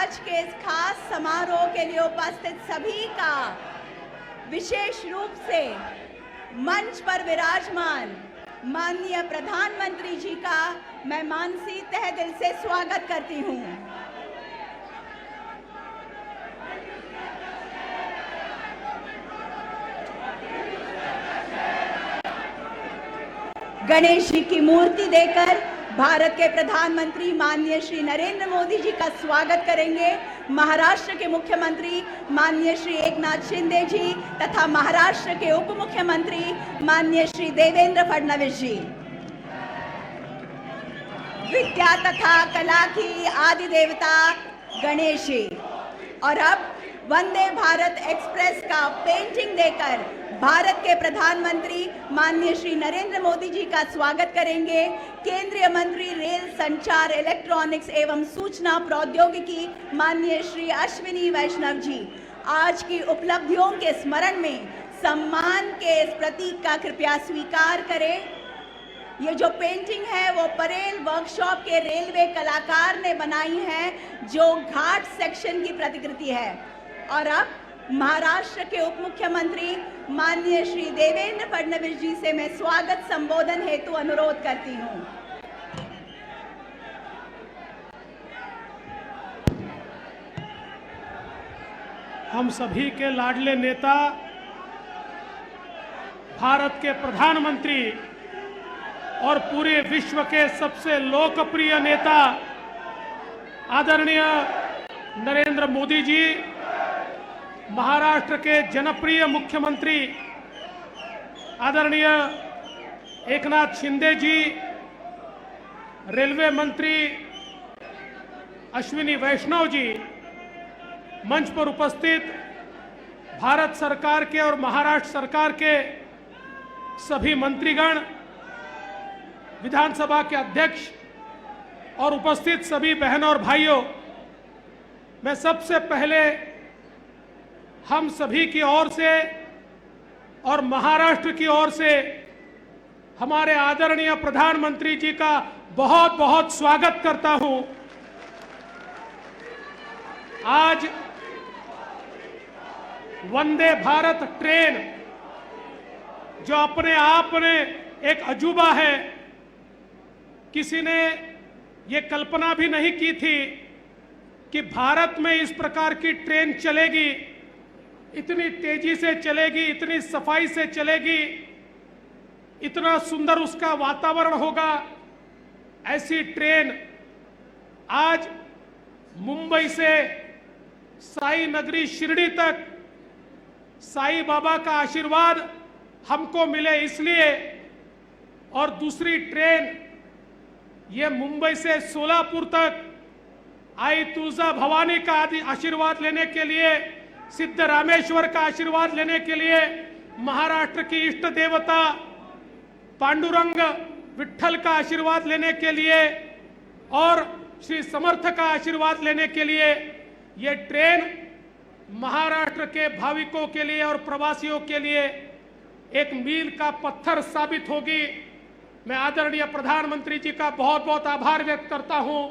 आज के इस खास समारोह के लिए उपस्थित सभी का विशेष रूप से मंच पर विराजमान माननीय प्रधानमंत्री जी का मैं मानसी तहे दिल से स्वागत करती हूं। गणेश जी की मूर्ति देकर भारत के प्रधानमंत्री माननीय श्री नरेंद्र मोदी जी का स्वागत करेंगे महाराष्ट्र के मुख्यमंत्री माननीय श्री एकनाथ शिंदे जी तथा महाराष्ट्र के उप मुख्यमंत्री माननीय श्री देवेंद्र फडणवीस जी। विद्या तथा कला की आदि देवता गणेश जी। और अब वंदे भारत एक्सप्रेस का पेंटिंग देकर भारत के प्रधानमंत्री माननीय श्री नरेंद्र मोदी जी का स्वागत करेंगे केंद्रीय मंत्री रेल संचार इलेक्ट्रॉनिक्स एवं सूचना प्रौद्योगिकी माननीय श्री अश्विनी वैष्णव जी। आज की उपलब्धियों के स्मरण में सम्मान के इस प्रतीक का कृपया स्वीकार करें। ये जो पेंटिंग है वो परेल वर्कशॉप के रेलवे कलाकार ने बनाई है जो घाट सेक्शन की प्रतिकृति है। और अब महाराष्ट्र के उप मुख्यमंत्री माननीय श्री देवेंद्र फडणवीस जी से मैं स्वागत संबोधन हेतु अनुरोध करती हूं। हम सभी के लाडले नेता भारत के प्रधानमंत्री और पूरे विश्व के सबसे लोकप्रिय नेता आदरणीय नरेंद्र मोदी जी, महाराष्ट्र के जनप्रिय मुख्यमंत्री आदरणीय एकनाथ शिंदे जी, रेलवे मंत्री अश्विनी वैष्णव जी, मंच पर उपस्थित भारत सरकार के और महाराष्ट्र सरकार के सभी मंत्रीगण, विधानसभा के अध्यक्ष और उपस्थित सभी बहनों और भाइयों, मैं सबसे पहले हम सभी की ओर से और महाराष्ट्र की ओर से हमारे आदरणीय प्रधानमंत्री जी का बहुत बहुत स्वागत करता हूं। आज वंदे भारत ट्रेन जो अपने आप में एक अजूबा है, किसी ने ये कल्पना भी नहीं की थी कि भारत में इस प्रकार की ट्रेन चलेगी, इतनी तेजी से चलेगी, इतनी सफाई से चलेगी, इतना सुंदर उसका वातावरण होगा। ऐसी ट्रेन आज मुंबई से साई नगरी शिरडी तक साईं बाबा का आशीर्वाद हमको मिले इसलिए, और दूसरी ट्रेन ये मुंबई से सोलापुर तक आई तुळजा भवानी का आशीर्वाद लेने के लिए, सिद्ध रामेश्वर का आशीर्वाद लेने के लिए, महाराष्ट्र की इष्ट देवता पांडुरंग विठ्ठल का आशीर्वाद लेने के लिए और श्री समर्थ का आशीर्वाद लेने के लिए ये ट्रेन महाराष्ट्र के भाविकों के लिए और प्रवासियों के लिए एक मील का पत्थर साबित होगी। मैं आदरणीय प्रधानमंत्री जी का बहुत बहुत आभार व्यक्त करता हूं।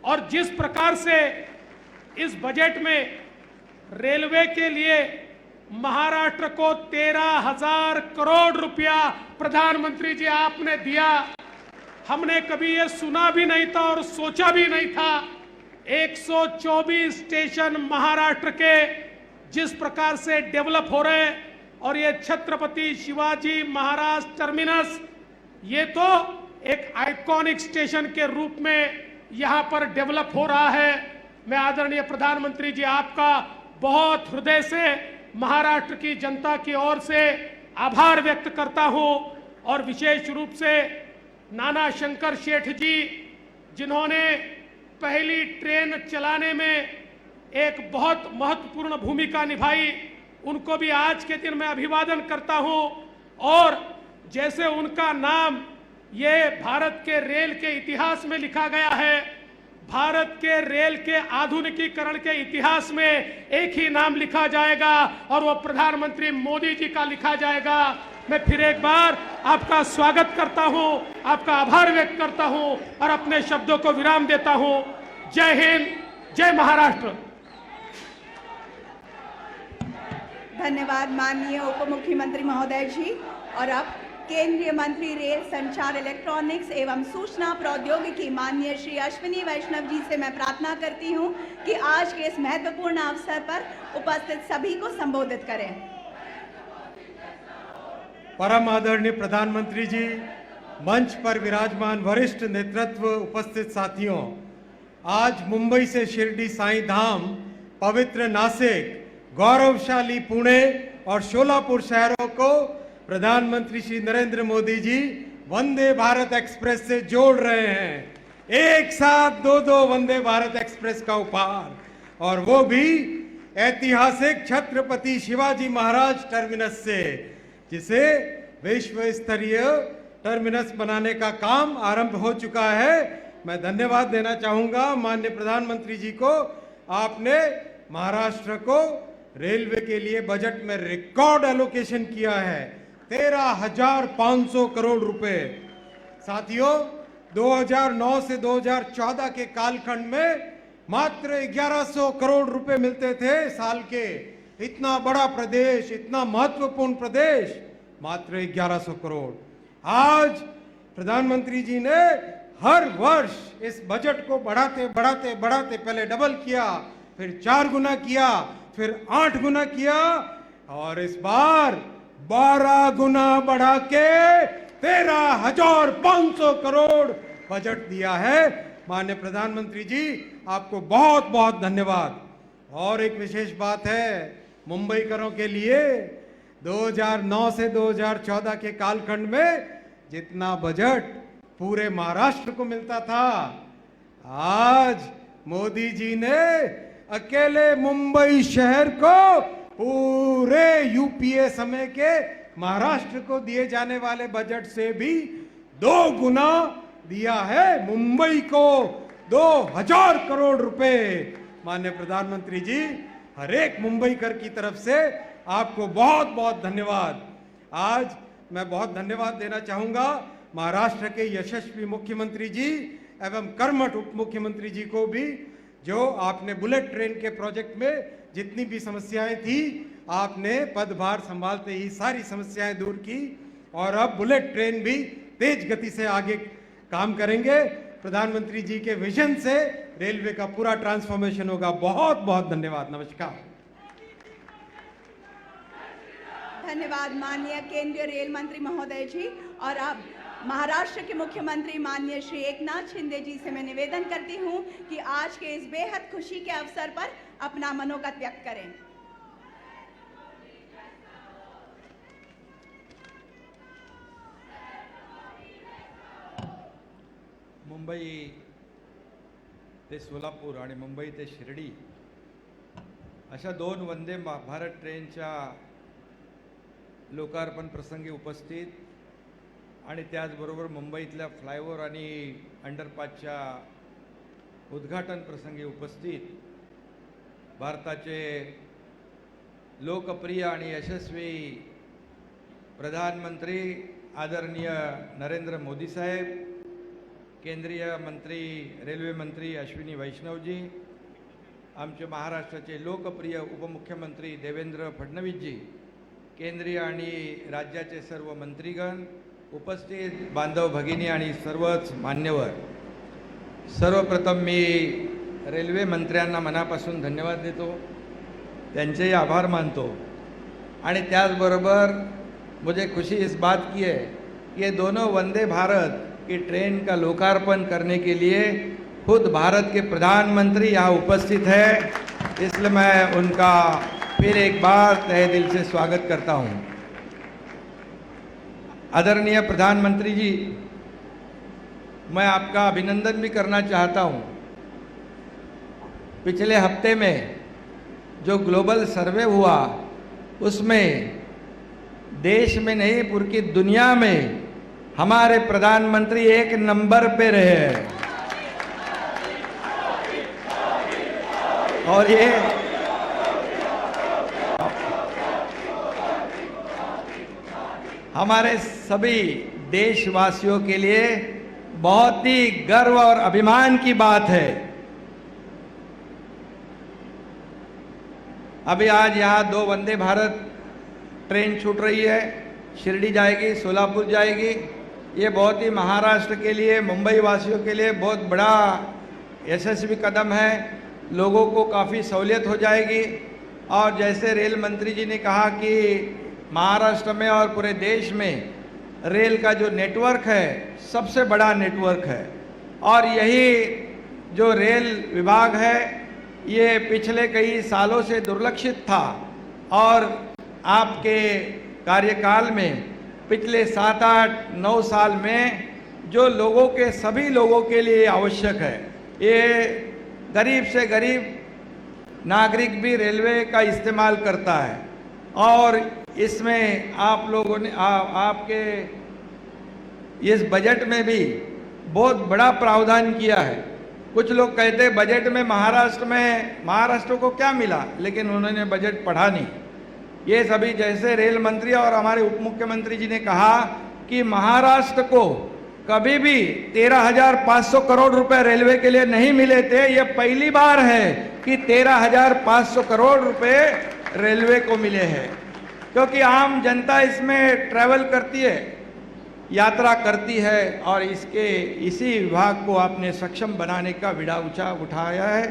और जिस प्रकार से इस बजट में रेलवे के लिए महाराष्ट्र को 13,000 करोड़ रुपया प्रधानमंत्री जी आपने दिया, हमने कभी ये सुना भी नहीं था और सोचा भी नहीं था। 124 स्टेशन महाराष्ट्र के जिस प्रकार से डेवलप हो रहे हैं, और ये छत्रपति शिवाजी महाराज टर्मिनस, ये तो एक आइकॉनिक स्टेशन के रूप में यहां पर डेवलप हो रहा है। मैं आदरणीय प्रधानमंत्री जी आपका बहुत हृदय से महाराष्ट्र की जनता की ओर से आभार व्यक्त करता हूं। और विशेष रूप से नाना शंकर शेठ जी, जिन्होंने पहली ट्रेन चलाने में एक बहुत महत्वपूर्ण भूमिका निभाई, उनको भी आज के दिन मैं अभिवादन करता हूं। और जैसे उनका नाम ये भारत के रेल के इतिहास में लिखा गया है, भारत के रेल के आधुनिकीकरण के इतिहास में एक ही नाम लिखा जाएगा और वो प्रधानमंत्री मोदी जी का लिखा जाएगा। मैं फिर एक बार आपका स्वागत करता हूं, आपका आभार व्यक्त करता हूं और अपने शब्दों को विराम देता हूं। जय हिंद, जय महाराष्ट्र। धन्यवाद माननीय उप मुख्यमंत्री महोदय जी। और अब केंद्रीय मंत्री रेल संचार इलेक्ट्रॉनिक्स एवं सूचना प्रौद्योगिकी माननीय श्री अश्विनी वैष्णव जी से मैं प्रार्थना करती हूं कि आज के इस महत्वपूर्ण अवसर पर उपस्थित सभी को संबोधित करें। परम आदरणीय प्रधानमंत्री जी, मंच पर विराजमान वरिष्ठ नेतृत्व, उपस्थित साथियों, आज मुंबई से शिरडी साईं धाम, पवित्र नासिक, गौरवशाली पुणे और शोलापुर शहरों को प्रधानमंत्री श्री नरेंद्र मोदी जी वंदे भारत एक्सप्रेस से जोड़ रहे हैं। एक साथ दो वंदे भारत एक्सप्रेस का उपहार, और वो भी ऐतिहासिक छत्रपति शिवाजी महाराज टर्मिनस से, जिसे विश्व स्तरीय टर्मिनस बनाने का काम आरंभ हो चुका है। मैं धन्यवाद देना चाहूंगा माननीय प्रधानमंत्री जी को। आपने महाराष्ट्र को रेलवे के लिए बजट में रिकॉर्ड एलोकेशन किया है, 13,500 करोड़ रुपए। साथियों, 2009 से 2014 के कालखंड में मात्र 1100 करोड़ रुपए मिलते थे साल के। इतना बड़ा प्रदेश, इतना महत्वपूर्ण प्रदेश, मात्र 1100 करोड़। आज प्रधानमंत्री जी ने हर वर्ष इस बजट को बढ़ाते बढ़ाते बढ़ाते पहले डबल किया, फिर 4 गुना किया, फिर 8 गुना किया, और इस बार 12 गुना बढ़ा के 13,500 करोड़ बजट दिया है। माननीय प्रधानमंत्री जी, आपको बहुत बहुत धन्यवाद। और एक विशेष बात है मुंबईकरों के लिए, 2009 से 2014 के कालखंड में जितना बजट पूरे महाराष्ट्र को मिलता था, आज मोदी जी ने अकेले मुंबई शहर को पूरे यूपीए समय के महाराष्ट्र को दिए जाने वाले बजट से भी 2 गुना दिया है। मुंबई को 2,000 करोड़ रुपए। माननीय प्रधानमंत्री जी, हर एक मुंबईकर की तरफ से आपको बहुत बहुत धन्यवाद। आज मैं बहुत धन्यवाद देना चाहूंगा महाराष्ट्र के यशस्वी मुख्यमंत्री जी एवं कर्मठ उप मुख्यमंत्री जी को भी, जो आपने बुलेट ट्रेन के प्रोजेक्ट में जितनी भी समस्याएं थी, आपने पदभार संभालते ही सारी समस्याएं दूर की, और अब बुलेट ट्रेन भी तेज गति से आगे काम करेंगे। प्रधानमंत्री जी के विजन से रेलवे का पूरा ट्रांसफॉर्मेशन होगा। बहुत बहुत धन्यवाद। नमस्कार। धन्यवाद माननीय केंद्रीय रेल मंत्री महोदय जी। और अब महाराष्ट्र के मुख्यमंत्री माननीय श्री एकनाथ शिंदे जी से मैं निवेदन करती हूं कि आज के इस बेहद खुशी के अवसर पर अपना मनोगत व्यक्त करें। मुंबई ते सोलापूर आणि मुंबई ते शिर्डी अशा 2 वंदे भारत ट्रेनच्या लोकार्पण प्रसंगी उपस्थित आणि त्याचबरोबर मुंबईतल्या फ्लायओव्हर आणि अंडरपासच्या उद्घाटन प्रसंगी उपस्थित भारताचे लोकप्रिय आणि यशस्वी प्रधानमंत्री आदरणीय नरेंद्र मोदी साहेब, केंद्रीय मंत्री रेल्वे मंत्री अश्विनी वैष्णवजी, आमचे महाराष्ट्राचे लोकप्रिय उपमुख्यमंत्री देवेंद्र फडणवीसजी, केंद्रीय आणि राज्याचे सर्व मंत्रीगण, उपस्थित बांधव भगिनी आणि सर्वच मान्यवर, सर्वप्रथम मी रेल्वे मंत्र्यांना मनापासून धन्यवाद देतो, त्यांचेही आभार मानतो। आणि त्याचबरोबर मुझे खुशी इस बात की है कि ये दोनों वंदे भारत की ट्रेन का लोकार्पण करने के लिए खुद भारत के प्रधानमंत्री यहाँ उपस्थित है, इसलिए मैं उनका फिर एक बार तहे दिल से स्वागत करता हूँ। आदरणीय प्रधानमंत्री जी, मैं आपका अभिनंदन भी करना चाहता हूँ। पिछले हफ्ते में जो ग्लोबल सर्वे हुआ, उसमें देश में नहीं पूरी दुनिया में हमारे प्रधानमंत्री 1 नंबर पे रहे हैं। और ये हमारे सभी देशवासियों के लिए बहुत ही गर्व और अभिमान की बात है। अभी आज यहाँ 2 वंदे भारत ट्रेन छूट रही है, शिरडी जाएगी, सोलापुर जाएगी। ये बहुत ही महाराष्ट्र के लिए, मुंबई वासियों के लिए बहुत बड़ा यशस्वी कदम है। लोगों को काफ़ी सहूलियत हो जाएगी। और जैसे रेल मंत्री जी ने कहा कि महाराष्ट्र में और पूरे देश में रेल का जो नेटवर्क है सबसे बड़ा नेटवर्क है, और यही जो रेल विभाग है ये पिछले कई सालों से दुर्लक्षित था, और आपके कार्यकाल में पिछले 7, 8, 9 साल में जो लोगों के, सभी लोगों के लिए आवश्यक है, ये गरीब से गरीब नागरिक भी रेलवे का इस्तेमाल करता है। और इसमें आप लोगों ने आपके इस बजट में भी बहुत बड़ा प्रावधान किया है। कुछ लोग कहते हैं बजट में महाराष्ट्र को क्या मिला, लेकिन उन्होंने बजट पढ़ा नहीं। ये सभी, जैसे रेल मंत्री और हमारे उप मुख्यमंत्री जी ने कहा कि महाराष्ट्र को कभी भी 13,500 करोड़ रुपए रेलवे के लिए नहीं मिले थे। ये पहली बार है कि 13,500 करोड़ रुपए रेलवे को मिले हैं, क्योंकि आम जनता इसमें ट्रैवल करती है, यात्रा करती है, और इसी विभाग को आपने सक्षम बनाने का बीड़ा उठाया है।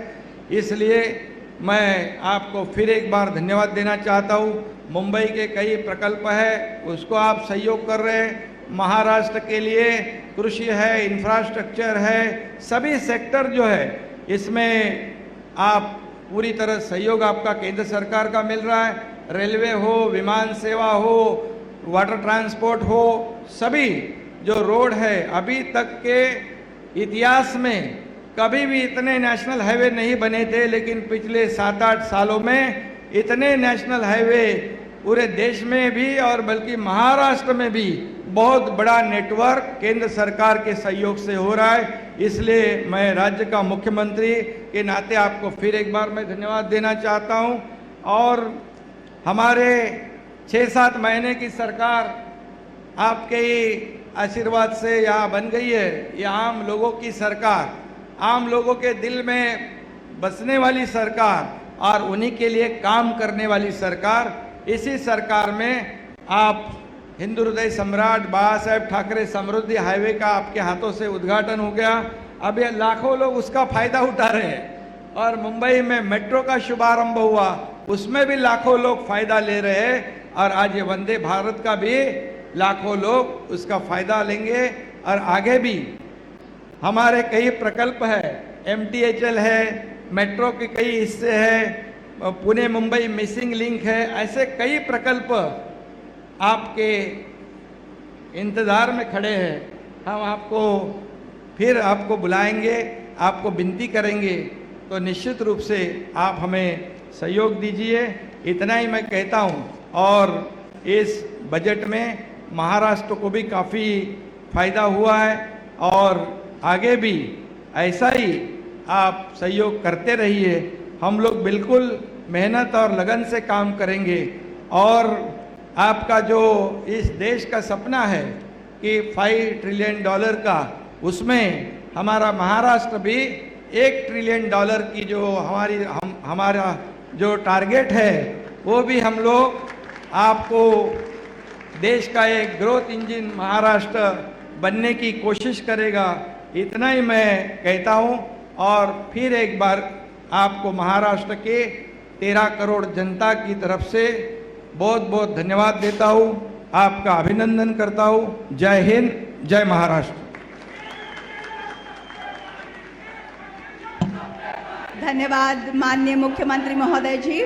इसलिए मैं आपको फिर एक बार धन्यवाद देना चाहता हूँ। मुंबई के कई प्रकल्प है, उसको आप सहयोग कर रहे हैं। महाराष्ट्र के लिए कृषि है, इंफ्रास्ट्रक्चर है, सभी सेक्टर जो है इसमें आप पूरी तरह सहयोग आपका केंद्र सरकार का मिल रहा है। रेलवे हो, विमान सेवा हो, वाटर ट्रांसपोर्ट हो, सभी जो रोड है, अभी तक के इतिहास में कभी भी इतने नेशनल हाईवे नहीं बने थे, लेकिन पिछले 7-8 सालों में इतने नेशनल हाईवे पूरे देश में भी और बल्कि महाराष्ट्र में भी बहुत बड़ा नेटवर्क केंद्र सरकार के सहयोग से हो रहा है। इसलिए मैं राज्य का मुख्यमंत्री के नाते आपको फिर एक बार मैं धन्यवाद देना चाहता हूं। और हमारे 6-7 महीने की सरकार आपके ही आशीर्वाद से यहाँ बन गई है। ये आम लोगों की सरकार, आम लोगों के दिल में बसने वाली सरकार और उन्हीं के लिए काम करने वाली सरकार। इसी सरकार में आप हिंदू हृदय सम्राट बाबा साहेब ठाकरे समृद्धि हाईवे का आपके हाथों से उद्घाटन हो गया। अब ये लाखों लोग उसका फायदा उठा रहे हैं। और मुंबई में मेट्रो का शुभारंभ हुआ, उसमें भी लाखों लोग फायदा ले रहे हैं। और आज ये वंदे भारत का भी लाखों लोग उसका फायदा लेंगे। और आगे भी हमारे कई प्रकल्प है, MTHL है, मेट्रो के कई हिस्से हैं, पुणे मुंबई मिसिंग लिंक है, ऐसे कई प्रकल्प आपके इंतज़ार में खड़े हैं। हम आपको फिर आपको बुलाएंगे, आपको विनती करेंगे, तो निश्चित रूप से आप हमें सहयोग दीजिए। इतना ही मैं कहता हूँ। और इस बजट में महाराष्ट्र को भी काफ़ी फायदा हुआ है, और आगे भी ऐसा ही आप सहयोग करते रहिए। हम लोग बिल्कुल मेहनत और लगन से काम करेंगे। और आपका जो इस देश का सपना है कि $5 ट्रिलियन का, उसमें हमारा महाराष्ट्र भी $1 ट्रिलियन की जो हमारा जो टारगेट है, वो भी हम लोग आपको देश का एक ग्रोथ इंजन महाराष्ट्र बनने की कोशिश करेगा। इतना ही मैं कहता हूँ। और फिर एक बार आपको महाराष्ट्र के 13 करोड़ जनता की तरफ से बहुत बहुत धन्यवाद देता हूँ, आपका अभिनंदन करता हूँ। जय हिंद, जय महाराष्ट्र। धन्यवाद माननीय मुख्यमंत्री महोदय जी।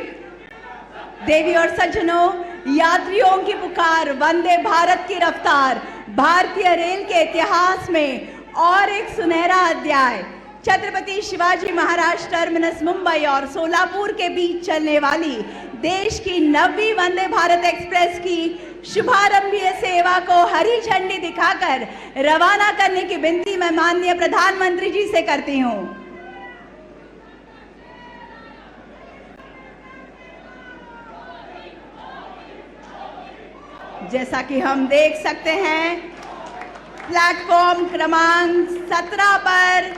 देवी और सज्जनों, यात्रियों की पुकार, वंदे भारत की रफ्तार, भारतीय रेल के इतिहास में और एक सुनहरा अध्याय। छत्रपति शिवाजी महाराज टर्मिनस मुंबई और सोलापुर के बीच चलने वाली देश की 9वीं वंदे भारत एक्सप्रेस की शुभारंभीय सेवा को हरी झंडी दिखाकर रवाना करने की विनती मैं माननीय प्रधानमंत्री जी से करती हूं। जैसा कि हम देख सकते हैं, प्लेटफॉर्म क्रमांक 17 पर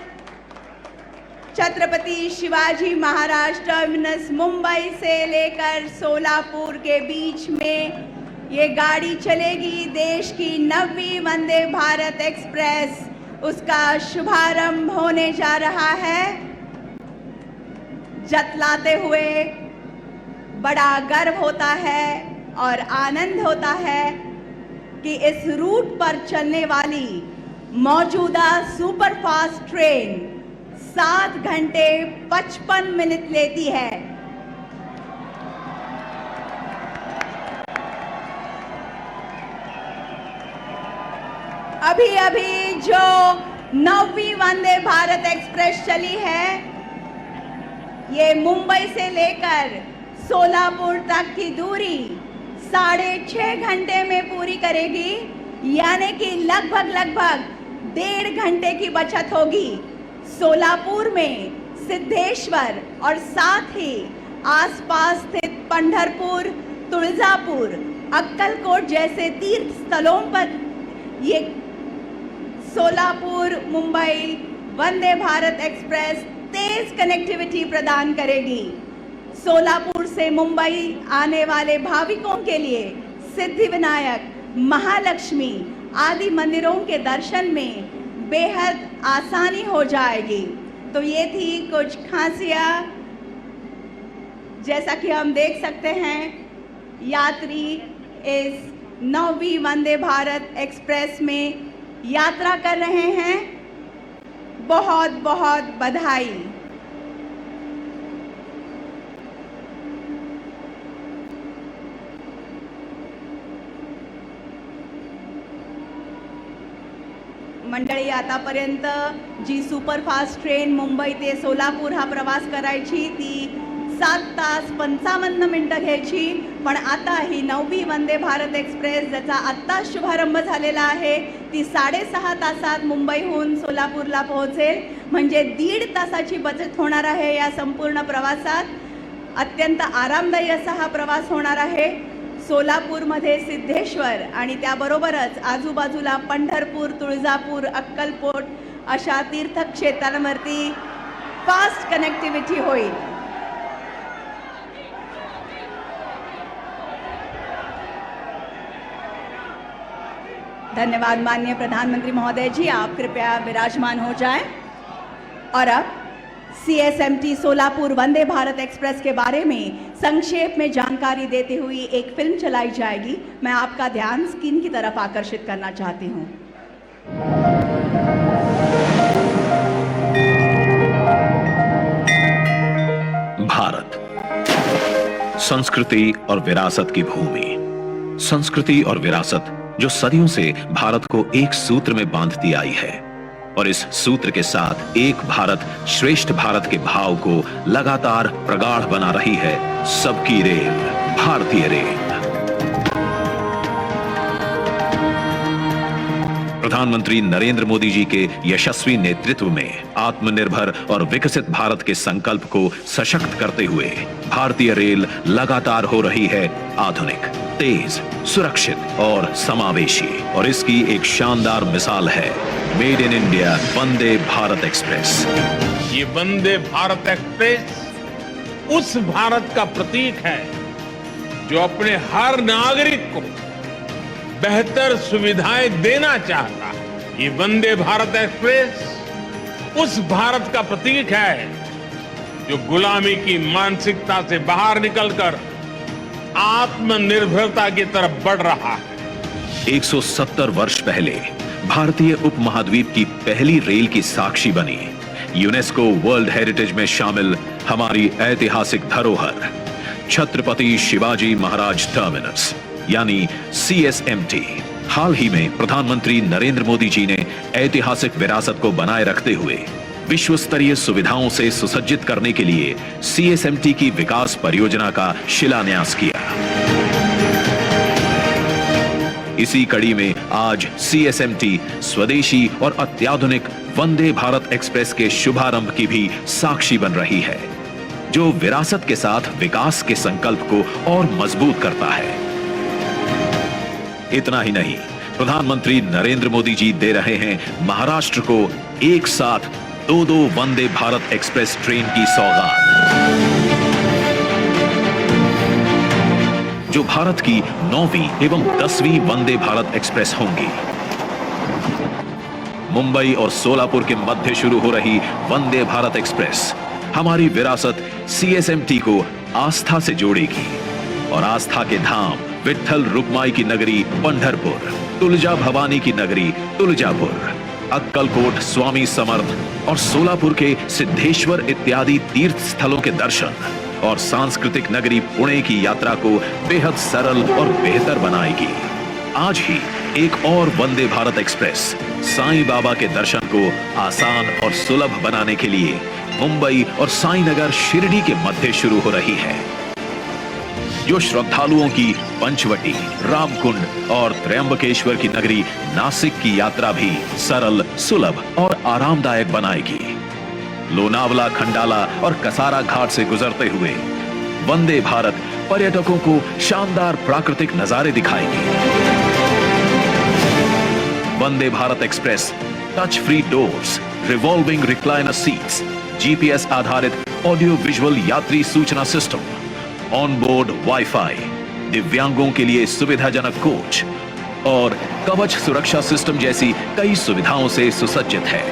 छत्रपति शिवाजी महाराज टर्मिनस मुंबई से लेकर सोलापुर के बीच में ये गाड़ी चलेगी। देश की 9वीं वंदे भारत एक्सप्रेस, उसका शुभारंभ होने जा रहा है। जतलाते हुए बड़ा गर्व होता है और आनंद होता है कि इस रूट पर चलने वाली मौजूदा सुपरफास्ट ट्रेन 7 घंटे 55 मिनट लेती है। अभी अभी जो 9वीं वंदे भारत एक्सप्रेस चली है, ये मुंबई से लेकर सोलापुर तक की दूरी 6.5 घंटे में पूरी करेगी, यानी कि लगभग 1.5 घंटे की बचत होगी। सोलापुर में सिद्धेश्वर और साथ ही आसपास स्थित पंढरपुर, तुळजापुर, अक्कलकोट जैसे तीर्थ स्थलों पर ये सोलापुर मुंबई वंदे भारत एक्सप्रेस तेज कनेक्टिविटी प्रदान करेगी। सोलापुर से मुंबई आने वाले भाविकों के लिए सिद्धिविनायक, महालक्ष्मी आदि मंदिरों के दर्शन में बेहद आसानी हो जाएगी। तो ये थी कुछ खासियां। जैसा कि हम देख सकते हैं, यात्री इस 9वीं वंदे भारत एक्सप्रेस में यात्रा कर रहे हैं। बहुत बहुत बधाई। मंडळी, आतापर्यंत जी सुपरफास्ट ट्रेन मुंबई ते सोलापूर हा प्रवास करायची ती 7 तास 55 मिनिटं घ्यायची, पण आता ही 9वी वंदे भारत एक्सप्रेस ज्याचा आत्ता शुभारंभ झालेला आहे ती 6.5 तासात मुंबईहून सोलापूरला पोहोचेल। म्हणजे 1.5 तासाची बचत होणार आहे या संपूर्ण प्रवासात। अत्यंत आरामदायी असा हा प्रवास होणार आहे। सोलापूरमध्ये सिद्धेश्वर आणि त्याबरोबरच आजूबाजूला पंढरपूर, तुळजापूर, अक्कलकोट अशा तीर्थक्षेत्रांवरती फास्ट कनेक्टिव्हिटी होईल। धन्यवाद माननीय प्रधानमंत्री महोदय जी, आप कृपया विराजमान हो जाएं। और अब CSMT सोलापुर वंदे भारत एक्सप्रेस के बारे में संक्षेप में जानकारी देते हुए एक फिल्म चलाई जाएगी। मैं आपका ध्यान स्क्रीन की तरफ आकर्षित करना चाहती हूँ। भारत, संस्कृति और विरासत की भूमि। संस्कृति और विरासत जो सदियों से भारत को एक सूत्र में बांधती आई है और इस सूत्र के साथ एक भारत श्रेष्ठ भारत के भाव को लगातार प्रगाढ़ बना रही है सबकी रेल, भारतीय रेल। प्रधानमंत्री नरेंद्र मोदी जी के यशस्वी नेतृत्व में आत्मनिर्भर और विकसित भारत के संकल्प को सशक्त करते हुए भारतीय रेल लगातार हो रही है आधुनिक, तेज, सुरक्षित और समावेशी। और इसकी एक शानदार मिसाल है made in India Vande Bharat express. ये वंदे भारत एक्सप्रेस उस भारत का प्रतीक है जो अपने हर नागरिक को बेहतर सुविधाएं देना चाहता है। ये वंदे भारत एक्सप्रेस उस भारत का प्रतीक है जो गुलामी की मानसिकता से बाहर निकलकर आत्मनिर्भरता की तरफ बढ़ रहा है। 170 वर्ष पहले भारतीय उपमहाद्वीप की पहली रेल की साक्षी बनी यूनेस्को वर्ल्ड हेरिटेज में शामिल हमारी ऐतिहासिक धरोहर छत्रपति शिवाजी महाराज टर्मिनस यानी CSMT। हाल ही में प्रधानमंत्री नरेंद्र मोदी जी ने ऐतिहासिक विरासत को बनाए रखते हुए विश्व स्तरीय सुविधाओं से सुसज्जित करने के लिए CSMT की विकास परियोजना का शिलान्यास किया। इसी कड़ी में आज CSMT स्वदेशी और अत्याधुनिक वंदे भारत एक्सप्रेस के शुभारंभ की भी साक्षी बन रही है, जो विरासत के साथ विकास के संकल्प को और मजबूत करता है। इतना ही नहीं, प्रधानमंत्री नरेंद्र मोदी जी दे रहे हैं महाराष्ट्र को एक साथ दो वंदे भारत एक्सप्रेस ट्रेन की सौगात, जो भारत की 9वीं एवं 10वीं वंदे भारत एक्सप्रेस होंगी। मुंबई और सोलापुर के मध्य शुरू हो रही वंदे भारत एक्सप्रेस हमारी विरासत CSMT को आस्था से जोड़ेगी और आस्था के धाम विट्ठल रुक्माई की नगरी पंढरपुर, तुलजा भवानी की नगरी तुलजापुर, अक्कलकोट स्वामी समर्थ और सोलापुर के सिद्धेश्वर इत्यादि तीर्थ स्थलों के दर्शन और सांस्कृतिक नगरी पुणे की यात्रा को बेहद सरल और बेहतर बनाएगी। आज ही एक और वंदे भारत एक्सप्रेस साईं बाबा के दर्शन को आसान और सुलभ बनाने के लिए मुंबई और साईनगर शिरडी के मध्य शुरू हो रही है, जो श्रद्धालुओं की पंचवटी, रामकुंड और त्र्यंबकेश्वर की नगरी नासिक की यात्रा भी सरल, सुलभ और आरामदायक बनाएगी। लोनावला, खंडाला और कसारा घाट से गुजरते हुए वंदे भारत पर्यटकों को शानदार प्राकृतिक नजारे दिखाएगी। Vande Bharat express touch free doors, revolving recliner seats, GPS आधारित ऑडियो विजुअल यात्री सूचना सिस्टम, ऑन बोर्ड वाईफाई, दिव्यांगों के लिए सुविधाजनक कोच और कवच सुरक्षा सिस्टम जैसी कई सुविधाओं से सुसज्जित है।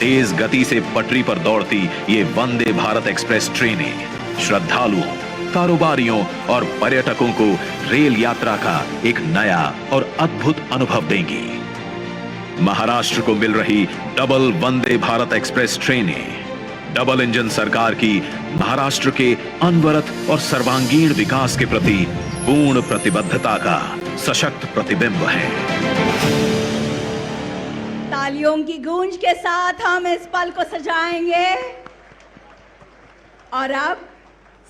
तेज गति से पटरी पर दौड़ती ये वंदे भारत एक्सप्रेस ट्रेनें श्रद्धालुओं, कारोबारियों और पर्यटकों को रेल यात्रा का एक नया और अद्भुत अनुभव देंगी। महाराष्ट्र को मिल रही डबल वंदे भारत एक्सप्रेस ट्रेनें डबल इंजन सरकार की महाराष्ट्र के अनवरत और सर्वांगीण विकास के प्रति पूर्ण प्रतिबद्धता का सशक्त प्रतिबिंब है। तालियों की गूंज के साथ हम इस पल को सजाएंगे और अब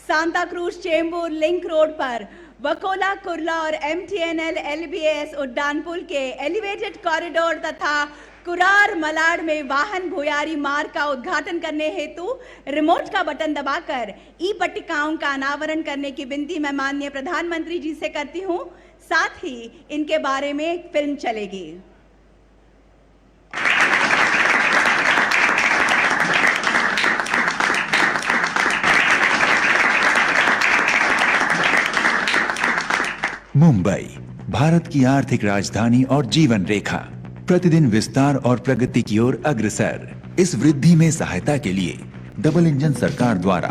Santa cruise Chembur link road पर वकोला, कुर्ला और MTNL LBS उड्डान पुल के एलिवेटेड कॉरिडोर तथा कुरार मलाड में वाहन भुयारी मार्ग का उद्घाटन करने हेतु रिमोट का बटन दबाकर ई पट्टिकाओं का अनावरण करने की विनती मैं माननीय प्रधानमंत्री जी से करती हूं। साथ ही इनके बारे में एक फिल्म चलेगी। मुंबई, भारत की आर्थिक राजधानी और जीवन रेखा, प्रतिदिन विस्तार और प्रगति की ओर अग्रसर। इस वृद्धि में सहायता के लिए डबल इंजन सरकार द्वारा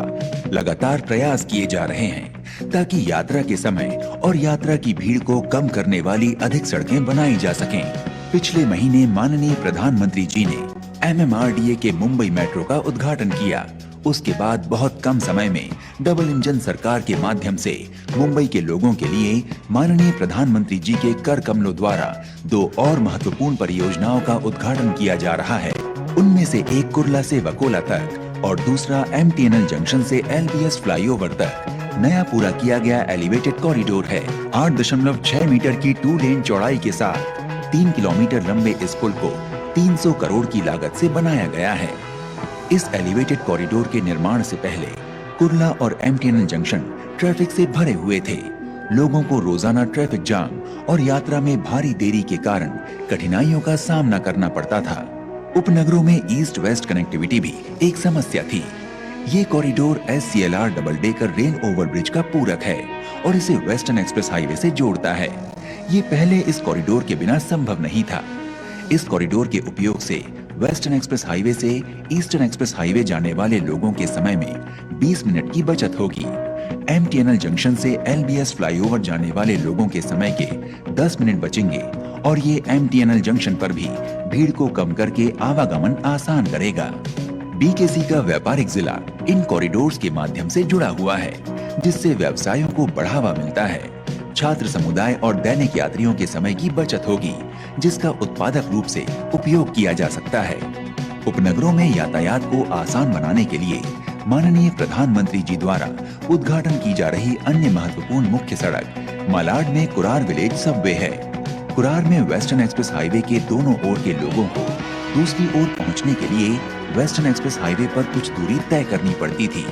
लगातार प्रयास किए जा रहे हैं ताकि यात्रा के समय और यात्रा की भीड़ को कम करने वाली अधिक सड़कें बनाई जा सकें। पिछले महीने माननीय प्रधानमंत्री जी ने MMRDA के मुंबई मेट्रो का उद्घाटन किया। उसके बाद बहुत कम समय में डबल इंजन सरकार के माध्यम से मुंबई के लोगों के लिए माननीय प्रधानमंत्री जी के कर कमलों द्वारा 2 और महत्वपूर्ण परियोजनाओं का उद्घाटन किया जा रहा है। उनमें से एक कुर्ला से वकोला तक और दूसरा MTNL जंक्शन से LBS फ्लाईओवर तक नया पूरा किया गया एलिवेटेड कॉरिडोर है। 8.6 मीटर की 2 लेन चौड़ाई के साथ 3 किलोमीटर लंबे इस पुल को 300 करोड़ की लागत से बनाया गया है। इस एलिवेटेड कॉरिडोर के निर्माण से पहले कुर्ला और MTNL जंक्शन ट्रैफिक से भरे हुए थे। लोगों को रोजाना ट्रैफिक जाम और यात्रा में भारी देरी के कारण कठिनाइयों का सामना करना पड़ता था। उपनगरों में ईस्ट वेस्ट कनेक्टिविटी भी एक समस्या थी। ये corridor SCLR double decker rail overbridge का पूरक है और इसे वेस्टर्न एक्सप्रेस हाईवे से जोड़ता है। ये पहले इस कॉरिडोर के बिना संभव नहीं था। इस कॉरिडोर के उपयोग से वेस्टर्न एक्सप्रेस हाईवे से ईस्टर्न एक्सप्रेस हाईवे जाने वाले लोगों के समय में 20 मिनट की बचत होगी। MTNL जंक्शन से LBS फ्लाईओवर जाने वाले लोगों के समय के 10 मिनट बचेंगे और ये MTNL जंक्शन पर भी भीड़ को कम करके आवागमन आसान करेगा। BKC का व्यापारिक जिला इन कॉरिडोर्स के माध्यम से जुड़ा हुआ है, जिससे व्यवसायों को बढ़ावा मिलता है। छात्र समुदाय और दैनिक यात्रियों के समय की बचत होगी, जिसका उत्पादक रूप से उपयोग किया जा सकता है। उपनगरों में यातायात को आसान बनाने के लिए माननीय प्रधानमंत्री जी द्वारा उद्घाटन की जा रही अन्य महत्वपूर्ण मुख्य सड़क मलाड में कुरार विलेज सबवे है। कुरार में वेस्टर्न एक्सप्रेस हाईवे के दोनों ओर के लोगों को दूसरी ओर पहुंचने के लिए वेस्टर्न एक्सप्रेस हाईवे पर कुछ दूरी तय करनी पड़ती थी।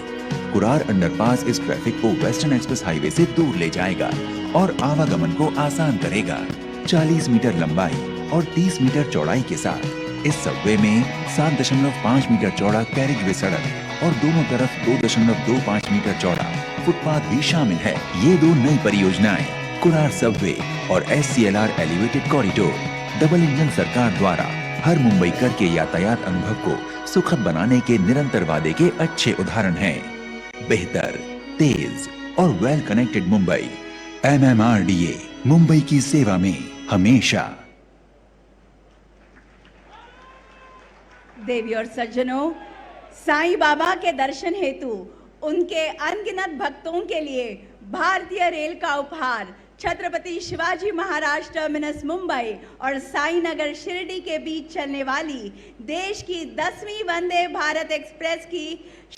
कुरार अंडरपास इस ट्रैफिक को वेस्टर्न एक्सप्रेस हाईवे से दूर ले जाएगा और आवागमन को आसान करेगा। 40 मीटर लंबाई और 30 मीटर चौड़ाई के साथ इस सबवे में 7.5 मीटर चौड़ा कैरिजवे सड़क और दोनों तरफ 2.25 मीटर चौड़ा फुटपाथ भी शामिल है। ये दो नई परियोजनाएं कुरार सबवे और SCLR elevated corridor double engine सरकार द्वारा हर मुंबईकर के यातायात अनुभव को सुखद बनाने के निरंतर वादे के अच्छे उदाहरण हैं। बेहतर, तेज और well connected Mumbai. MMRDA, Mumbai की सेवा में हमेशा। देवी और सज्जनों, साईं बाबा के दर्शन हेतु उनके अनगिनत भक्तों के लिए भारतीय रेल का उपहार छत्रपति शिवाजी महाराज टर्मिनस मुंबई और साईनगर शिरडी के बीच चलने वाली देश की 10वीं वंदे भारत एक्सप्रेस की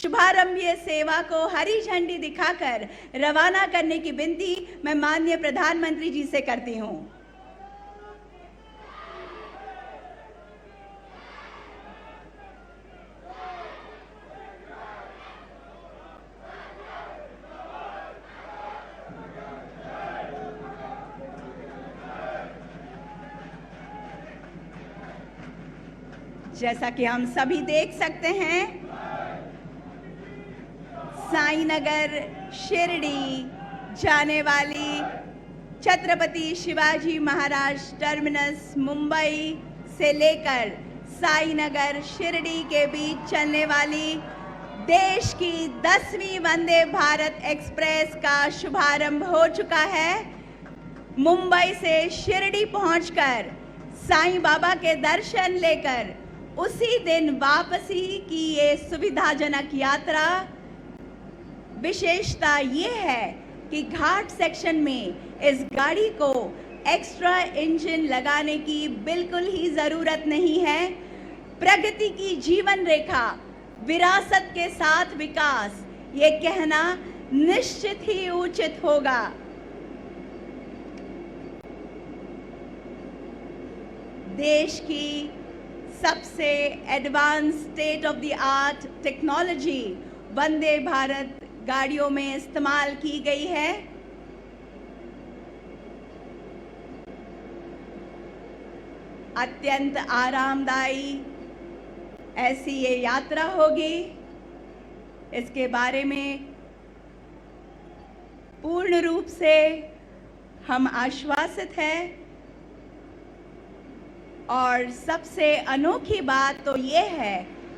शुभारंभीय सेवा को हरी झंडी दिखाकर रवाना करने की विनती मैं माननीय प्रधानमंत्री जी से करती हूं। जैसा कि हम सभी देख सकते हैं, साईनगर शिरडी जाने वाली छत्रपति शिवाजी महाराज टर्मिनस मुंबई से लेकर साईनगर शिरडी के बीच चलने वाली देश की 10वीं वंदे भारत एक्सप्रेस का शुभारंभ हो चुका है। मुंबई से शिरडी पहुंचकर साईं बाबा के दर्शन लेकर उसी दिन वापसी की ये सुविधाजनक यात्रा। विशेषता ये है कि घाट सेक्शन में इस गाड़ी को एक्स्ट्रा इंजन लगाने की बिल्कुल ही जरूरत नहीं है। प्रगति की जीवन रेखा, विरासत के साथ विकास, ये कहना निश्चित ही उचित होगा। देश की सबसे advance state of the art technology Vande Bharat गाड़ियों में इस्तेमाल की गई है। अत्यंत आरामदायी ऐसी ये यात्रा होगी, इसके बारे में पूर्ण रूप से हम आश्वासित हैं। और सबसे अनोखी बात तो ये है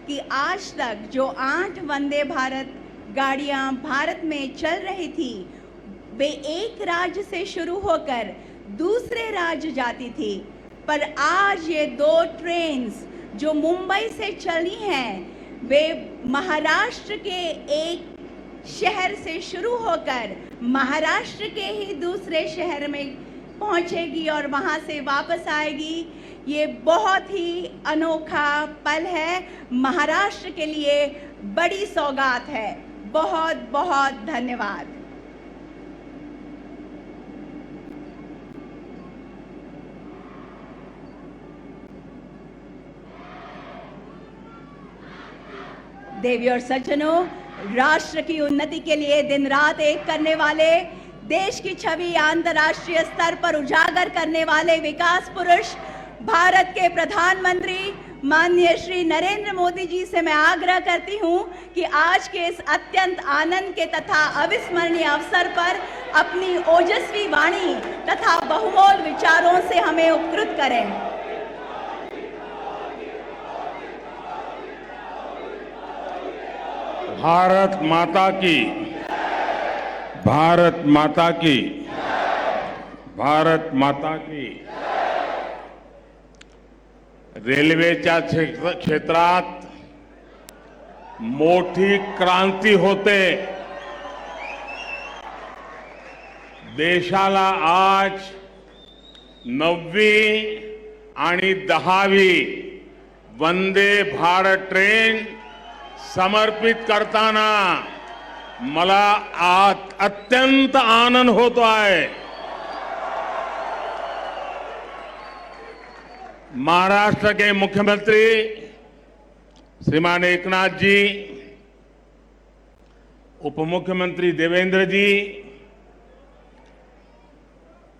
कि आज तक जो 8 वंदे भारत गाड़ियां भारत में चल रही थी, वे एक राज्य से शुरू होकर दूसरे राज्य जाती थी, पर आज ये 2 ट्रेन्स जो मुंबई से चली हैं, वे महाराष्ट्र के एक शहर से शुरू होकर महाराष्ट्र के ही दूसरे शहर में पहुंचेगी और वहां से वापस आएगी। ये बहुत ही अनोखा पल है, महाराष्ट्र के लिए बड़ी सौगात है। बहुत बहुत धन्यवाद। देवी और सज्जनों, राष्ट्र की उन्नति के लिए दिन रात एक करने वाले, देश की छवि अंतर्राष्ट्रीय स्तर पर उजागर करने वाले विकास पुरुष भारत के प्रधानमंत्री माननीय श्री नरेंद्र मोदी जी से मैं आग्रह करती हूं कि आज के इस अत्यंत आनंद के तथा अविस्मरणीय अवसर पर अपनी ओजस्वी वाणी तथा बहुमोल विचारों से हमें उपकृत करें। भारत माता की, भारत माता की, भारत माता की। रेल्वेच्या क्षेत्रात मोठी क्रांती होते। देशाला आज 9वी आणि 10वी वंदे भारत ट्रेन समर्पित करताना मला अत्यंत आनंद होतो आहे। महाराष्ट्र के मुख्यमंत्री श्रीमान एकनाथ जी, उप मुख्यमंत्री देवेंद्र जी,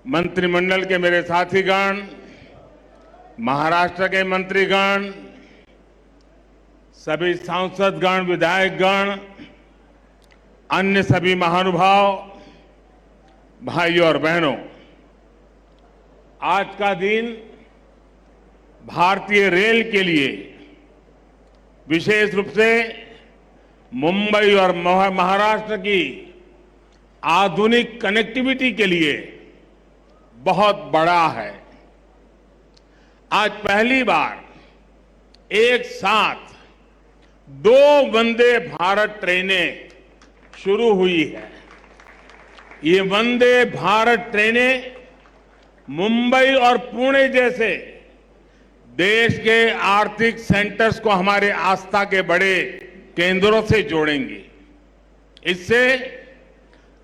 मंत्रिमंडल के मेरे साथीगण, महाराष्ट्र के मंत्रीगण, सभी सांसदगण, विधायकगण, अन्य सभी महानुभाव, भाइयों और बहनों, आज का दिन भारतीय रेल के लिए, विशेष रूप से मुंबई और महाराष्ट्र की आधुनिक कनेक्टिविटी के लिए बहुत बड़ा है। आज पहली बार एक साथ 2 वंदे भारत ट्रेनें शुरू हुई है। ये वंदे भारत ट्रेनें मुंबई और पुणे जैसे देश के आर्थिक सेंटर्स को हमारे आस्था के बड़े केंद्रों से जोड़ेंगी। इससे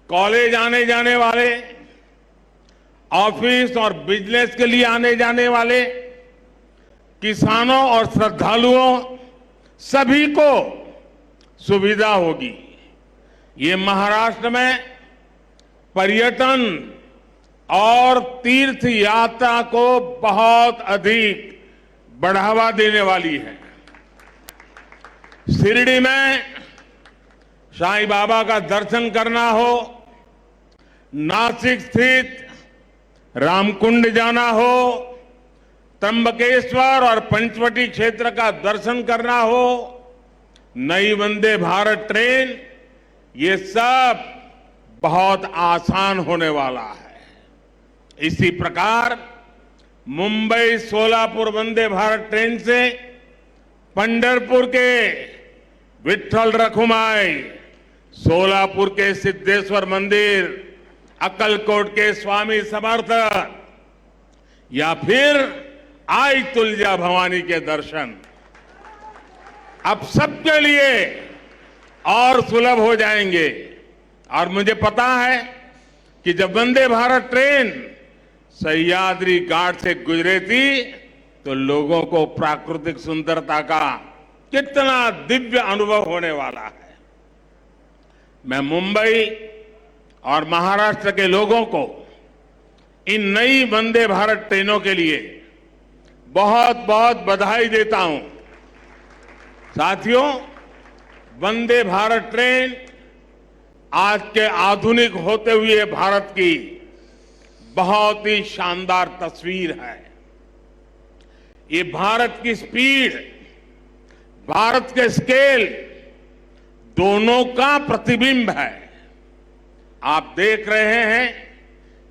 कॉलेज आने जाने वाले, ऑफिस और बिजनेस के लिए आने जाने वाले, किसानों और श्रद्धालुओं सभी को सुविधा होगी। ये महाराष्ट्र में पर्यटन और तीर्थ यात्रा को बहुत अधिक बढ़ावा देने वाली है। शिरडी में साईं बाबा का दर्शन करना हो, नासिक स्थित रामकुंड जाना हो, त्र्यंबकेश्वर और पंचवटी क्षेत्र का दर्शन करना हो, नई वंदे भारत ट्रेन, ये सब बहुत आसान होने वाला है। इसी प्रकार मुंबई सोलापुर वंदे भारत ट्रेन से पंढरपुर के विठ्ठल रखुमाई, सोलापुर के सिद्धेश्वर मंदिर, अक्कलकोट के स्वामी समर्थ या फिर आई तुलजा भवानी के दर्शन अब सबके लिए और सुलभ हो जाएंगे। और मुझे पता है कि जब वंदे भारत ट्रेन सह्याद्री घाट से गुजरे थी तो लोगों को प्राकृतिक सुंदरता का कितना दिव्य अनुभव होने वाला है। मैं मुंबई और महाराष्ट्र के लोगों को इन नई वंदे भारत ट्रेनों के लिए बहुत बहुत बधाई देता हूं। साथियों, वंदे भारत ट्रेन आज के आधुनिक होते हुए भारत की बहुत ही शानदार तस्वीर है। ये भारत की स्पीड, भारत के स्केल दोनों का प्रतिबिंब है। आप देख रहे हैं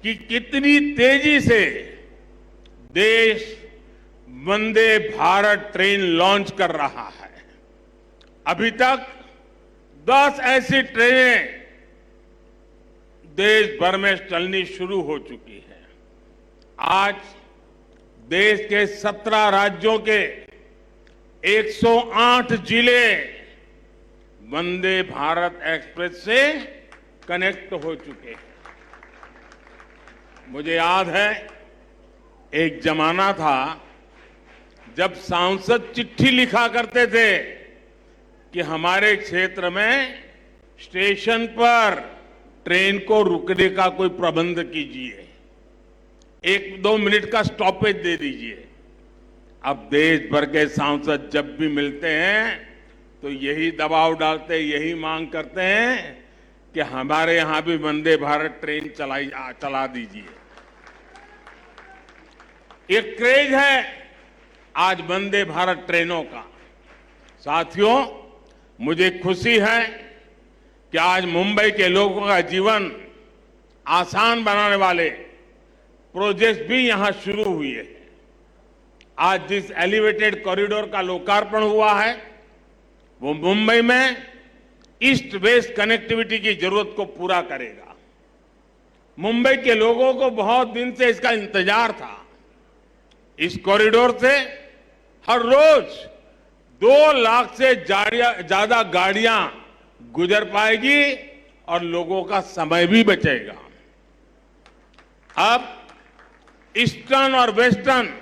कि कितनी तेजी से देश वंदे भारत ट्रेन लॉन्च कर रहा है। अभी तक 10 ऐसी ट्रेनें देश भर में चलनी शुरू हो चुकी है। आज देश के 17 राज्यों के 108 जिले वंदे भारत एक्सप्रेस से कनेक्ट हो चुके हैं। मुझे याद है, एक जमाना था जब सांसद चिट्ठी लिखा करते थे कि हमारे क्षेत्र में स्टेशन पर ट्रेन को रुकने का कोई प्रबंध कीजिए, 1-2 मिनट का स्टॉपेज दे दीजिए। अब देश भर के सांसद जब भी मिलते हैं तो यही दबाव डालते, यही मांग करते हैं कि हमारे यहां भी वंदे भारत ट्रेन चला दीजिए। एक क्रेज है आज वंदे भारत ट्रेनों का। साथियों, मुझे खुशी है कि आज मुंबई के लोगों का जीवन आसान बनाने वाले प्रोजेक्ट भी यहां शुरू हुए हैं। आज जिस एलिवेटेड कॉरिडोर का लोकार्पण हुआ है वो मुंबई में ईस्ट वेस्ट कनेक्टिविटी की जरूरत को पूरा करेगा। मुंबई के लोगों को बहुत दिन से इसका इंतजार था। इस कॉरिडोर से हर रोज 2 लाख से ज्यादा गाड़ियां गुजर पाएगी और लोगों का समय भी बचेगा। अब ईस्टर्न और वेस्टर्न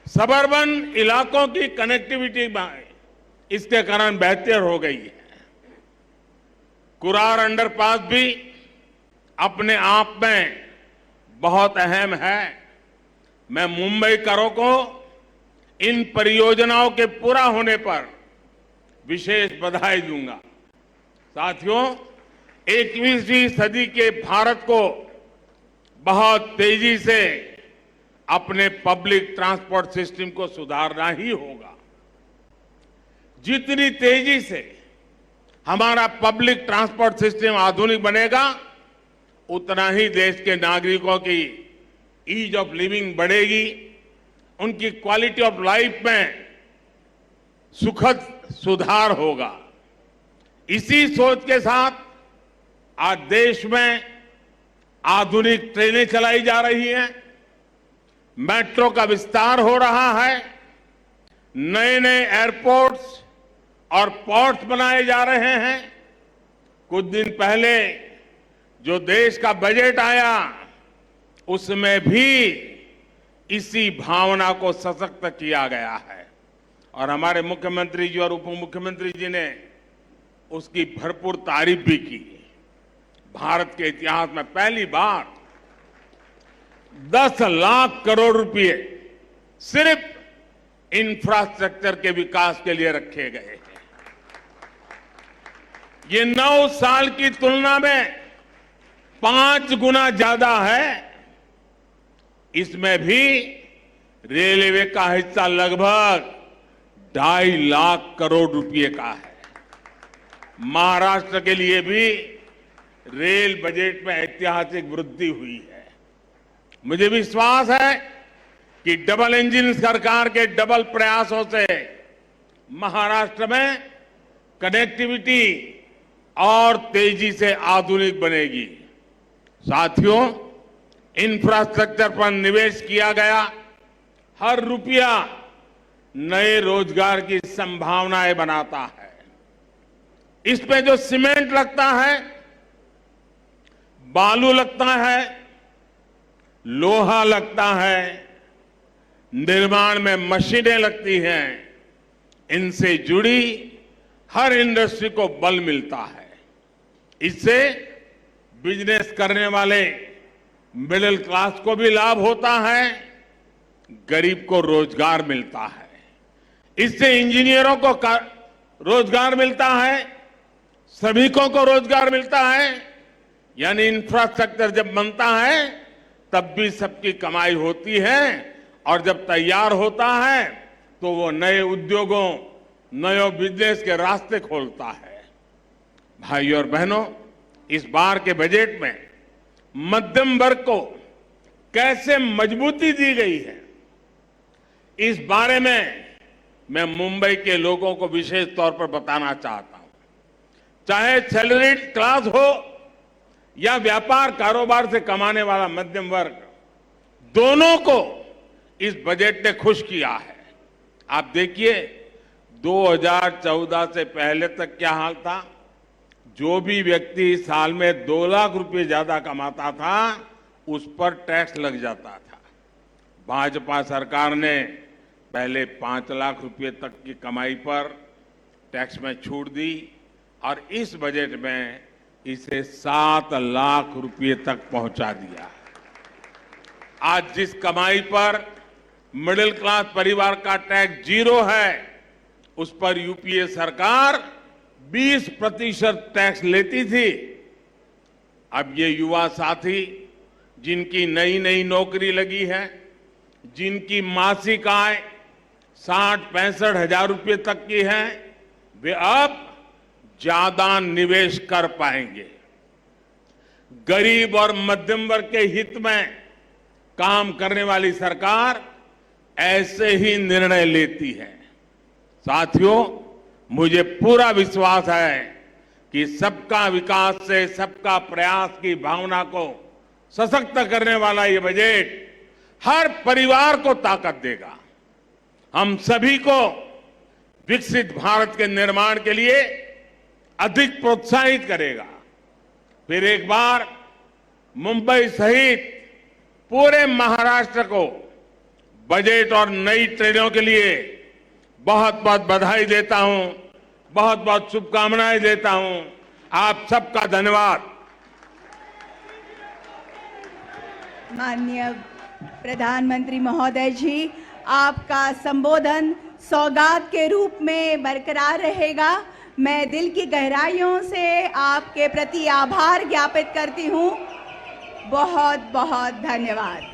सबर्बन इलाकों की कनेक्टिविटी में इसके कारण बेहतर हो गई है। कुरार अंडरपास भी अपने आप में बहुत अहम है। मैं मुंबईकरों को इन परियोजनाओं के पूरा होने पर विशेष बधाई दूंगा। साथियों, 21वीं सदी के भारत को बहुत तेजी से अपने पब्लिक ट्रांसपोर्ट सिस्टम को सुधारना ही होगा। जितनी तेजी से हमारा पब्लिक ट्रांसपोर्ट सिस्टम आधुनिक बनेगा, उतना ही देश के नागरिकों की ईज ऑफ लिविंग बढ़ेगी, उनकी क्वालिटी ऑफ लाइफ में सुखद सुधार होगा। इसी सोच के साथ आज देश में आधुनिक ट्रेनें चलाई जा रही हैं, मेट्रो का विस्तार हो रहा है, नए नए एयरपोर्ट्स और पोर्ट्स बनाए जा रहे हैं। कुछ दिन पहले जो देश का बजट आया, उसमें भी इसी भावना को सशक्त किया गया है और हमारे मुख्यमंत्री जी और उप मुख्यमंत्री जी ने उसकी भरपूर तारीफ भी की। भारत के इतिहास में पहली बार 10 लाख करोड़ रुपए सिर्फ इंफ्रास्ट्रक्चर के विकास के लिए रखे गए हैं। ये 9 साल की तुलना में 5 गुना ज्यादा है। इसमें भी रेलवे का हिस्सा लगभग 2.5 लाख करोड़ रुपए का है। महाराष्ट्र के लिए भी रेल बजट में ऐतिहासिक वृद्धि हुई है। मुझे विश्वास है कि डबल इंजन सरकार के डबल प्रयासों से महाराष्ट्र में कनेक्टिविटी और तेजी से आधुनिक बनेगी। साथियों, इंफ्रास्ट्रक्चर पर निवेश किया गया हर रुपया नए रोजगार की संभावनाएं बनाता है। इसमें जो सीमेंट लगता है, बालू लगता है, लोहा लगता है, निर्माण में मशीनें लगती हैं, इनसे जुड़ी हर इंडस्ट्री को बल मिलता है। इससे बिजनेस करने वाले मिडिल क्लास को भी लाभ होता है, गरीब को रोजगार मिलता है। इससे इंजीनियरों को रोजगार मिलता है, श्रमिकों को रोजगार मिलता है। यानी इंफ्रास्ट्रक्चर जब बनता है तब भी सबकी कमाई होती है और जब तैयार होता है तो वो नए उद्योगों, नए बिजनेस के रास्ते खोलता है। भाइयों और बहनों, इस बार के बजट में मध्यम वर्ग को कैसे मजबूती दी गई है, इस बारे में मैं मुंबई के लोगों को विशेष तौर पर बताना चाहता हूं। चाहे सैलरीड क्लास हो या व्यापार कारोबार से कमाने वाला मध्यम वर्ग, दोनों को इस बजट ने खुश किया है। आप देखिए 2014 से पहले तक क्या हाल था। जो भी व्यक्ति साल में 2 लाख रुपए ज्यादा कमाता था, उस पर टैक्स लग जाता था। भाजपा सरकार ने पहले 5 लाख रुपए तक की कमाई पर टैक्स में छूट दी और इस बजट में इसे 7 लाख रुपए तक पहुंचा दिया। आज जिस कमाई पर मिडिल क्लास परिवार का टैक्स 0 है, उस पर यूपीए सरकार 20% टैक्स लेती थी। अब ये युवा साथी जिनकी नई नई नौकरी लगी है, जिनकी मासिक आय 60-65 हजार रुपए तक की है, वे अब ज्यादा निवेश कर पाएंगे। गरीब और मध्यम वर्ग के हित में काम करने वाली सरकार ऐसे ही निर्णय लेती है। साथियों, मुझे पूरा विश्वास है कि सबका विकास से सबका प्रयास की भावना को सशक्त करने वाला ये बजट हर परिवार को ताकत देगा, हम सभी को विकसित भारत के निर्माण के लिए अधिक प्रोत्साहित करेगा। फिर एक बार मुंबई सहित पूरे महाराष्ट्र को बजट और नई ट्रेनों के लिए बहुत बहुत बधाई देता हूं, बहुत बहुत शुभकामनाएं देता हूं। आप सबका धन्यवाद। माननीय प्रधानमंत्री महोदय जी, आपका संबोधन सौगात के रूप में बरकरार रहेगा। मैं दिल की गहराइयों से आपके प्रति आभार ज्ञापित करती हूँ। बहुत बहुत धन्यवाद।